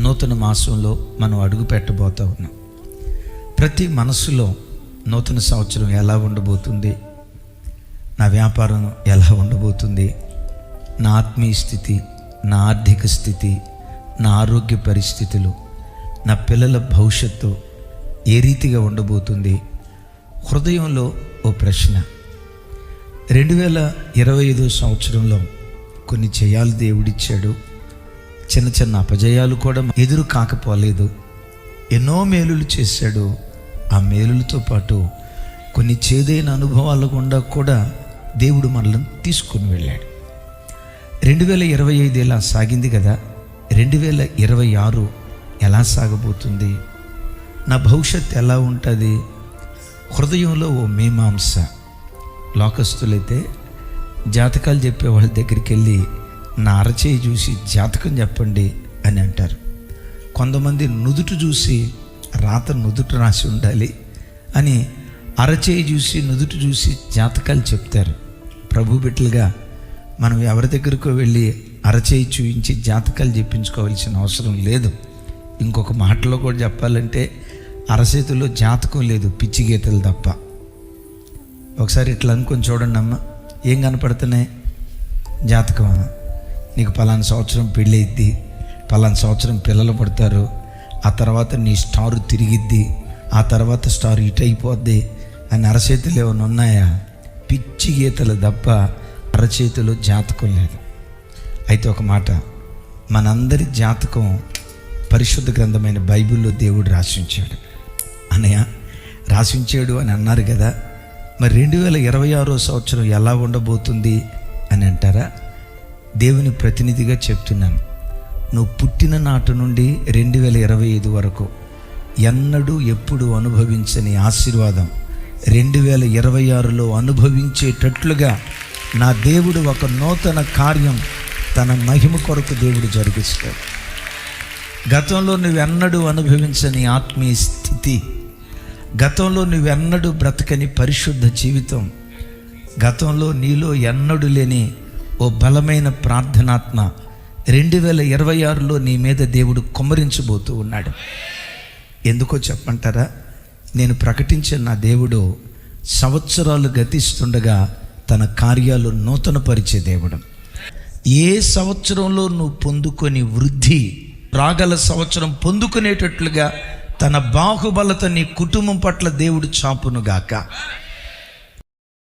నూతన మాసంలో మనం అడుగు పెట్టబోతూ ఉన్నాం. ప్రతి మనసులో నూతన సంవత్సరం ఎలా ఉండబోతుంది, నా వ్యాపారం ఎలా ఉండబోతుంది, నా ఆత్మీయ స్థితి, నా ఆర్థిక స్థితి, నా ఆరోగ్య పరిస్థితులు, నా పిల్లల భవిష్యత్తు ఏ రీతిగా ఉండబోతుంది. హృదయంలో ఓ ప్రశ్న. 2025 సంవత్సరంలో కొన్ని జయాలు దేవుడిచ్చాడు, చిన్న చిన్న అపజయాలు కూడా ఎదురు కాకపోలేదు. ఎన్నో మేలులు చేశాడు. ఆ మేలులతో పాటు కొన్ని చేదైన అనుభవాల గుండా కూడా దేవుడు మనల్ని తీసుకుని వెళ్ళాడు. 2025 ఎలా సాగింది కదా, 2026 ఎలా సాగబోతుంది, నా భవిష్యత్తు ఎలా ఉంటుంది. హృదయంలో ఓ మీమాంస. లోకస్తులైతే జాతకాలు చెప్పే వాళ్ళ దగ్గరికి వెళ్ళి నా అరచేయి చూసి జాతకం చెప్పండి అని అంటారు. కొంతమంది నుదుట చూసి రాత నుదుట రాసి ఉండాలి అని అరచేయి చూసి నుదుట చూసి జాతకాలు చెప్తారు. ప్రభు బిడ్డలుగా మనం ఎవరి దగ్గరకు వెళ్ళి అరచేయి చూపించి జాతకాలు చెప్పించుకోవాల్సిన అవసరం లేదు. ఇంకొక మాటలో కూడా చెప్పాలంటే అరచేతిలో జాతకం లేదు, పిచ్చి గీతలు తప్ప. ఒకసారి ఇట్లా అనుకొని చూడండి అమ్మ, ఏం కనపడుతున్నాయి? జాతకమా? నీకు పలానా సంవత్సరం పెళ్ళి అయిద్ది, పలానా సంవత్సరం పిల్లలు పడతారు, ఆ తర్వాత నీ స్టారు తిరిగిద్ది, ఆ తర్వాత స్టార్ ఇటు అయిపోద్ది అని అరచేతులు ఏమైనా ఉన్నాయా? పిచ్చి గీతలు తప్ప అరచేతిలో జాతకం లేదు. అయితే ఒక మాట, మనందరి జాతకం పరిశుద్ధ గ్రంథమైన బైబిల్లో దేవుడు రాసించాడు. అన్నయ్య రాసించాడు అని అన్నారు కదా, మరి 2026 సంవత్సరం ఎలా ఉండబోతుంది అని అంటారా? దేవుని ప్రతినిధిగా చెప్తున్నాను. నువ్వు పుట్టిన నాటి నుండి 2025 వరకు ఎన్నడూ ఎప్పుడు అనుభవించని ఆశీర్వాదం 2026లో అనుభవించేటట్లుగా నా దేవుడు ఒక నూతన కార్యం తన మహిమ కొరకు దేవుడు జరిగిస్తాడు. గతంలో నువ్వెన్నడూ అనుభవించని ఆత్మీయ స్థితి, గతంలో నువ్వెన్నడూ బ్రతకని పరిశుద్ధ జీవితం, గతంలో నీలో ఎన్నడూ లేని ఓ బలమైన ప్రార్థనాత్మ 2026లో నీ మీద దేవుడు కుమ్మరించబోతూ ఉన్నాడు. ఎందుకో చెప్పంటారా? నేను ప్రకటించిన నా దేవుడు సంవత్సరాలు గతిస్తుండగా తన కార్యాలు నూతనపరిచే దేవుడు. ఏ సంవత్సరంలో నువ్వు పొందుకొని వృద్ధి, రాగల సంవత్సరం పొందుకునేటట్లుగా తన బాహుబలత నీ కుటుంబం పట్ల దేవుడు చాపునుగాక.